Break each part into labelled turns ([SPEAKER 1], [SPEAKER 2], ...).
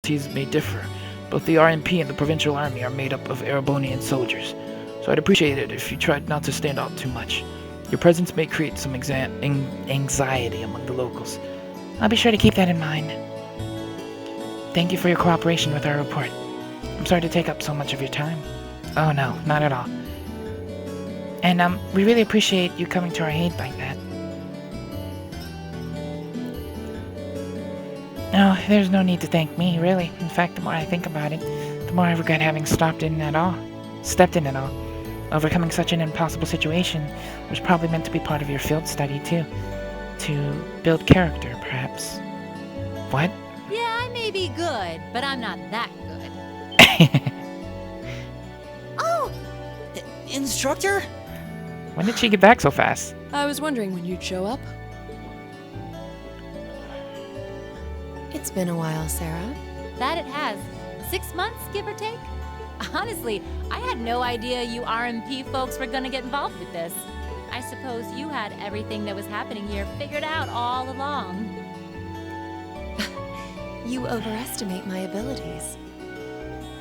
[SPEAKER 1] specialties may differ. Both the RMP and the Provincial Army are made up of Erebonian soldiers, so I'd appreciate it if you tried not to stand out too much. Your presence may create some anxiety among the locals. I'll be sure to keep that in mind. Thank you for your cooperation with our report. I'm sorry to take up so much of your time. Oh no, not at all. And we really appreciate you coming to our aid like that. No, there's no need to thank me, really. In fact, the more I think about it, the more I regret having stepped in at all. Overcoming such an impossible situation was probably meant to be part of your field study, too. To build character, perhaps. What?
[SPEAKER 2] Yeah, I may be good, but I'm not that good. Oh!
[SPEAKER 3] Instructor?
[SPEAKER 1] When did she get back so fast?
[SPEAKER 4] I was wondering when you'd show up.
[SPEAKER 5] It's been a while, Sarah.
[SPEAKER 2] That it has. 6 months, give or take? Honestly, I had no idea you RMP folks were gonna get involved with this. I suppose you had everything that was happening here figured out all along.
[SPEAKER 5] You overestimate my abilities.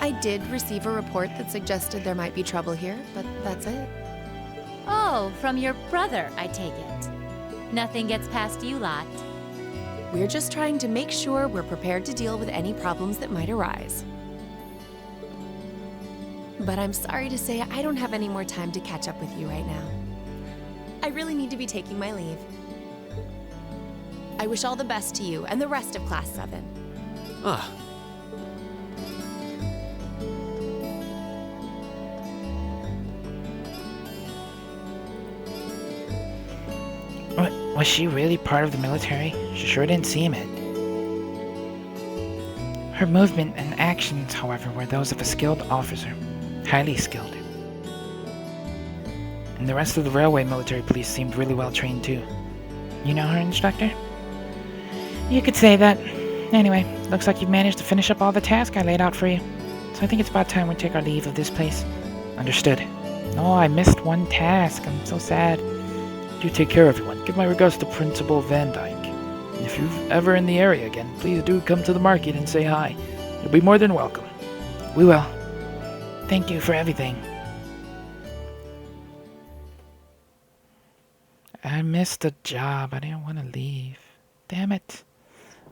[SPEAKER 5] I did receive a report that suggested there might be trouble here, but that's it.
[SPEAKER 2] Oh, from your brother, I take it. Nothing gets past you lot.
[SPEAKER 5] We're just trying to make sure we're prepared to deal with any problems that might arise. But I'm sorry to say I don't have any more time to catch up with you right now. I really need to be taking my leave. I wish all the best to you and the rest of Class 7.
[SPEAKER 6] Ah.
[SPEAKER 1] Was she really part of the military? She sure didn't seem it. Her movement and actions, however, were those of a skilled officer. Highly skilled. And the rest of the railway military police seemed really well trained too. You know her, Instructor? You could say that. Anyway, looks like you've managed to finish up all the tasks I laid out for you. So I think it's about time we take our leave of this place. Understood. Oh, I missed one task. I'm so sad. Do take care, everyone. Give my regards to Principal Van Dyke. And if you're ever in the area again, please do come to the market and say hi. You'll be more than welcome. We will. Thank you for everything. I missed the job. I didn't want to leave. Damn it.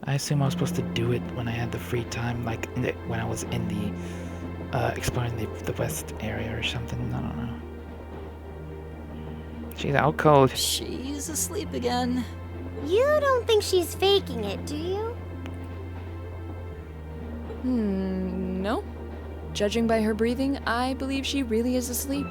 [SPEAKER 1] I assume I was supposed to do it when I had the free time, like when I was in the, exploring the west area or something. I don't know. She's out cold.
[SPEAKER 3] She's asleep again.
[SPEAKER 7] You don't think she's faking it, do you?
[SPEAKER 4] No. Judging by her breathing, I believe she really is asleep.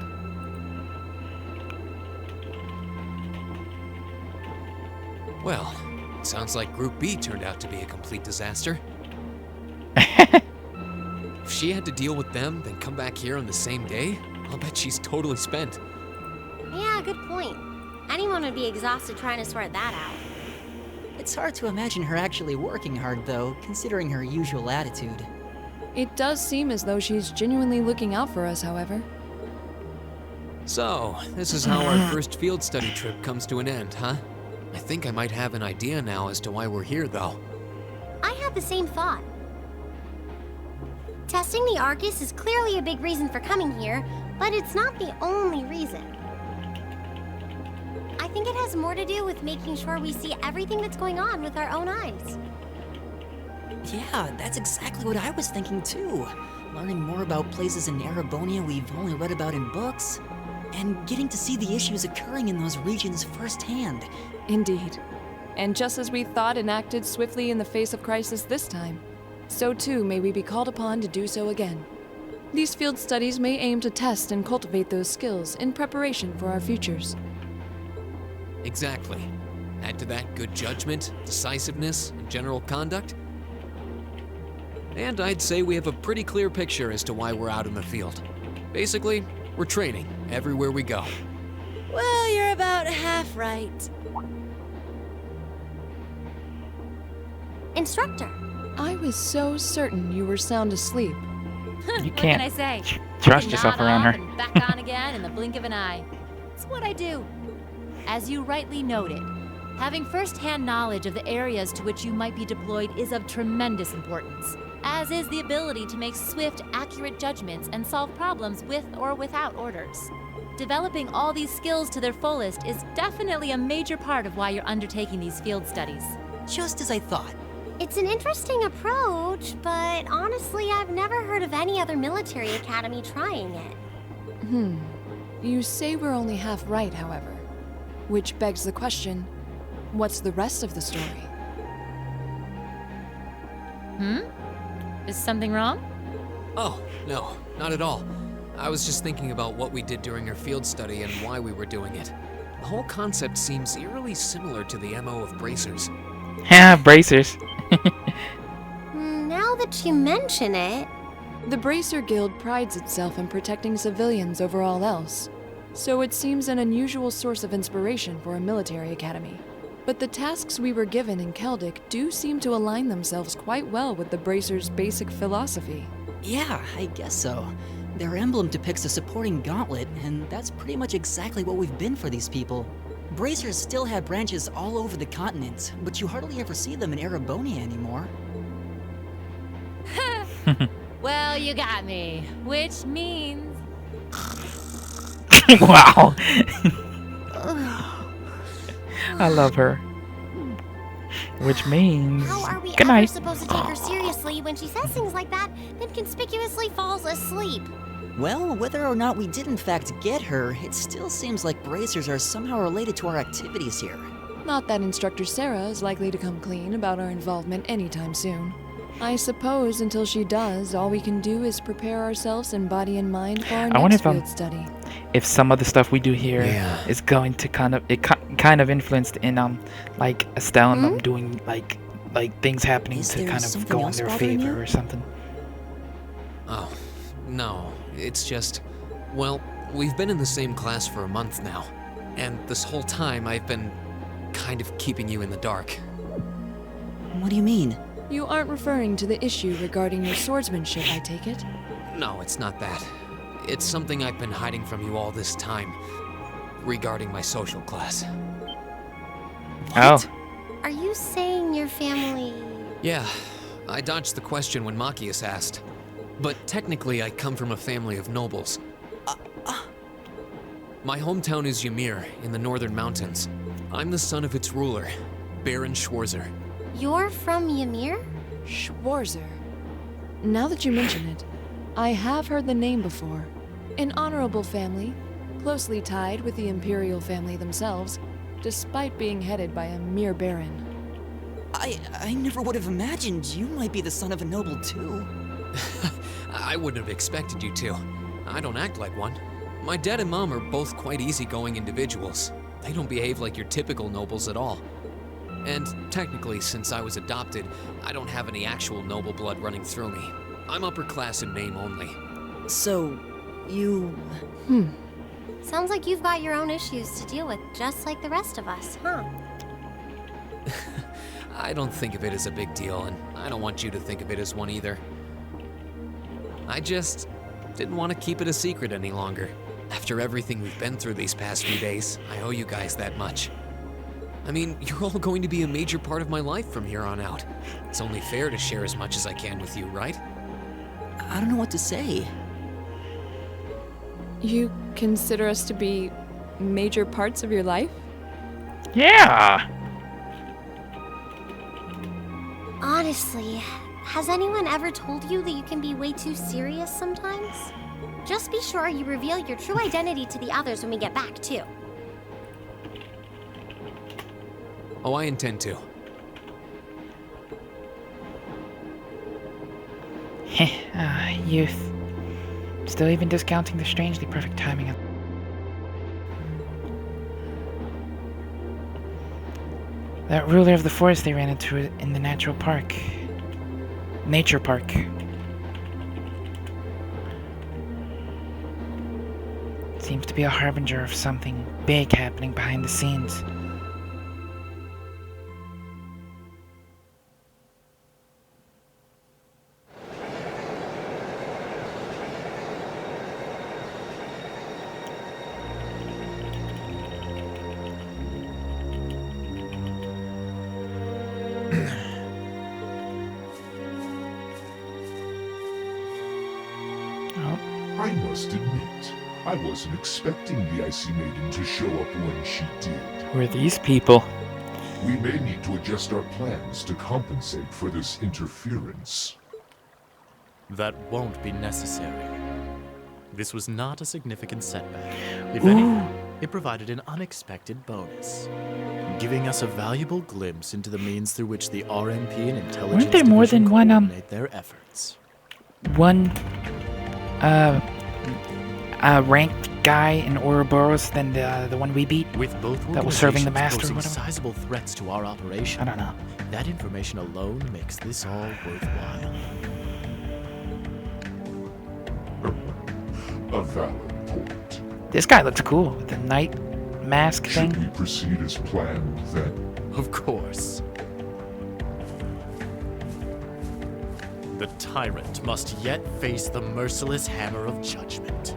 [SPEAKER 6] Well, sounds like Group B turned out to be a complete disaster. If she had to deal with them, then come back here on the same day, I'll bet she's totally spent.
[SPEAKER 7] Yeah, good point. Anyone would be exhausted trying to sort that out.
[SPEAKER 3] It's hard to imagine her actually working hard, though, considering her usual attitude.
[SPEAKER 4] It does seem as though she's genuinely looking out for us, however.
[SPEAKER 6] So, this is how our first field study trip comes to an end, huh? I think I might have an idea now as to why we're here, though.
[SPEAKER 7] I had the same thought. Testing the Arcus is clearly a big reason for coming here, but it's not the only reason. I think it has more to do with making sure we see everything that's going on with our own eyes.
[SPEAKER 3] Yeah, that's exactly what I was thinking too. Learning more about places in Erebonia we've only read about in books, and getting to see the issues occurring in those regions firsthand.
[SPEAKER 4] Indeed. And just as we thought and acted swiftly in the face of crisis this time, so too may we be called upon to do so again. These field studies may aim to test and cultivate those skills in preparation for our futures.
[SPEAKER 6] Exactly. Add to that good judgment, decisiveness, and general conduct. And I'd say we have a pretty clear picture as to why we're out in the field. Basically, we're training everywhere we go.
[SPEAKER 2] Well, you're about half right.
[SPEAKER 7] Instructor.
[SPEAKER 4] I was so certain you were sound asleep.
[SPEAKER 1] You
[SPEAKER 2] What
[SPEAKER 1] can't
[SPEAKER 2] can I say?
[SPEAKER 1] trust
[SPEAKER 2] I can
[SPEAKER 1] yourself
[SPEAKER 2] nod
[SPEAKER 1] around
[SPEAKER 2] off
[SPEAKER 1] her.
[SPEAKER 2] and back on again in the blink of an eye. It's what I do. As you rightly noted, having first-hand knowledge of the areas to which you might be deployed is of tremendous importance. as is the ability to make swift, accurate judgments and solve problems with or without orders. Developing all these skills to their fullest is definitely a major part of why you're undertaking these field studies.
[SPEAKER 3] Just as I thought.
[SPEAKER 7] It's an interesting approach, but honestly, I've never heard of any other military academy trying it.
[SPEAKER 4] You say we're only half right, however. Which begs the question, what's the rest of the story?
[SPEAKER 2] Is something wrong?
[SPEAKER 6] Oh, no, not at all. I was just thinking about what we did during our field study and why we were doing it. The whole concept seems eerily similar to the MO of bracers.
[SPEAKER 1] Ha, bracers.
[SPEAKER 7] Now that you mention it,
[SPEAKER 4] The Bracer Guild prides itself in protecting civilians over all else, so it seems an unusual source of inspiration for a military academy. But the tasks we were given in Celtic do seem to align themselves quite well with the Bracer's basic philosophy.
[SPEAKER 3] Yeah, I guess so. Their emblem depicts a supporting gauntlet, and that's pretty much exactly what we've been for these people. Bracers still have branches all over the continent, but you hardly ever see them in Erebonia anymore.
[SPEAKER 2] Well, you got me. Which means...
[SPEAKER 1] Wow. I love her. Which means
[SPEAKER 7] how are we
[SPEAKER 1] good
[SPEAKER 7] ever
[SPEAKER 1] night.
[SPEAKER 7] supposed to take her seriously when she says things like that, then conspicuously falls asleep?
[SPEAKER 3] Well, whether or not we did in fact get her, it still seems like bracers are somehow related to our activities here.
[SPEAKER 4] Not that Instructor Sarah is likely to come clean about our involvement anytime soon. I suppose until she does, all we can do is prepare ourselves in body and mind for our
[SPEAKER 1] I wonder
[SPEAKER 4] next
[SPEAKER 1] if,
[SPEAKER 4] field study.
[SPEAKER 1] If some of the stuff we do here
[SPEAKER 6] Yeah.
[SPEAKER 1] is going to kind of influenced in like Estelle and them doing like things happening
[SPEAKER 3] Is
[SPEAKER 1] to
[SPEAKER 3] there
[SPEAKER 1] kind of
[SPEAKER 3] something
[SPEAKER 1] go in
[SPEAKER 3] else
[SPEAKER 1] their
[SPEAKER 3] bothering
[SPEAKER 1] favor
[SPEAKER 3] you?
[SPEAKER 1] or something.
[SPEAKER 6] Oh, no. It's just, well, we've been in the same class for a month now, and this whole time I've been kind of keeping you in the dark.
[SPEAKER 3] What do you mean?
[SPEAKER 4] You aren't referring to the issue regarding your swordsmanship, I take it?
[SPEAKER 6] No, it's not that. It's something I've been hiding from you all this time regarding my social class.
[SPEAKER 1] Oh,
[SPEAKER 7] Are you saying your family...
[SPEAKER 6] Yeah, I dodged the question when Machias asked. But technically, I come from a family of nobles. My hometown is Ymir, in the northern mountains. I'm the son of its ruler, Baron Schwarzer.
[SPEAKER 7] You're from Ymir?
[SPEAKER 4] Schwarzer. Now that you mention it, I have heard the name before. An honorable family, closely tied with the imperial family themselves, despite being headed by a mere baron.
[SPEAKER 3] I never would have imagined you might be the son of a noble too.
[SPEAKER 6] I wouldn't have expected you to. I don't act like one. My dad and mom are both quite easygoing individuals. They don't behave like your typical nobles at all. And technically, since I was adopted, I don't have any actual noble blood running through me. I'm upper class in name only.
[SPEAKER 3] So, you...
[SPEAKER 7] Sounds like you've got your own issues to deal with, just like the rest of us, huh?
[SPEAKER 6] I don't think of it as a big deal, and I don't want you to think of it as one either. I just didn't want to keep it a secret any longer. After everything we've been through these past few days, I owe you guys that much. I mean, you're all going to be a major part of my life from here on out. It's only fair to share as much as I can with you, right?
[SPEAKER 3] I don't know what to say.
[SPEAKER 4] You consider us to be major parts of your life?
[SPEAKER 1] yeah.
[SPEAKER 7] Honestly, has anyone ever told you that you can be way too serious sometimes? Just be sure you reveal your true identity to the others when we get back, too.
[SPEAKER 6] Oh, I intend to.
[SPEAKER 1] Youth. Still even discounting the strangely perfect timing of... That ruler of the forest they ran into in the natural park. Nature park. Seems to be a harbinger of something big happening behind the scenes. Oh,
[SPEAKER 8] I must admit, I wasn't expecting the Icy Maiden to show up when she did.
[SPEAKER 1] who are these people?
[SPEAKER 8] We may need to adjust our plans to compensate for this interference.
[SPEAKER 9] That won't be necessary. This was not a significant setback. If
[SPEAKER 1] Ooh.
[SPEAKER 9] anything, it provided an unexpected bonus, giving us a valuable glimpse into the means through which the RMP and intelligence
[SPEAKER 1] Weren't there more
[SPEAKER 9] division
[SPEAKER 1] than one,
[SPEAKER 9] coordinate their efforts.
[SPEAKER 1] One, ranked guy in Ouroboros than the one we beat?
[SPEAKER 9] With both
[SPEAKER 1] That was serving the
[SPEAKER 9] organizations
[SPEAKER 1] master or
[SPEAKER 9] posing
[SPEAKER 1] whatever?
[SPEAKER 9] sizable threats to our operation,
[SPEAKER 1] I don't know.
[SPEAKER 9] that information alone makes this all worthwhile.
[SPEAKER 8] A valid point.
[SPEAKER 1] This guy looks cool with the night mask
[SPEAKER 8] Should
[SPEAKER 1] thing.
[SPEAKER 8] we proceed as planned, then?
[SPEAKER 9] Of course. The tyrant must yet face the merciless hammer of judgment.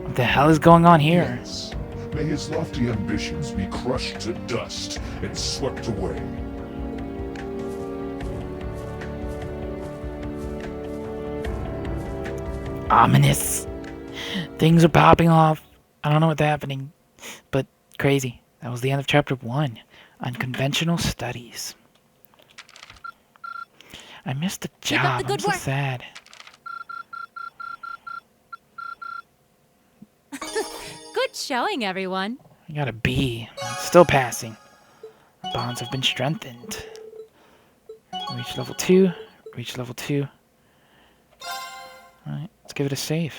[SPEAKER 1] What the hell is going on here?
[SPEAKER 8] Yes. May his lofty ambitions be crushed to dust and swept away.
[SPEAKER 1] Ominous. Things are popping off. I don't know what's happening, but crazy. That was the end of chapter 1, Unconventional Studies. I missed the
[SPEAKER 2] Keep up
[SPEAKER 1] job.
[SPEAKER 2] the
[SPEAKER 1] I'm
[SPEAKER 2] good
[SPEAKER 1] so
[SPEAKER 2] work.
[SPEAKER 1] sad.
[SPEAKER 2] Good showing, everyone.
[SPEAKER 1] I got a B. Still passing. Bonds have been strengthened. Reach level 2. Reach level 2. Alright, let's give it a save.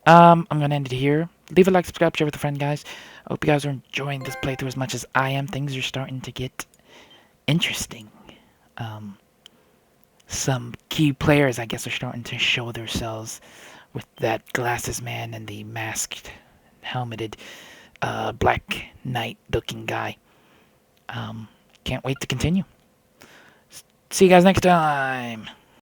[SPEAKER 1] I'm gonna end it here. Leave a like, subscribe, share with a friend, guys. I hope you guys are enjoying this playthrough as much as I am. Things are starting to get interesting. Some key players, I guess, are starting to show themselves with that glasses man and the masked, helmeted, Black Knight-looking guy. Can't wait to continue. See you guys next time.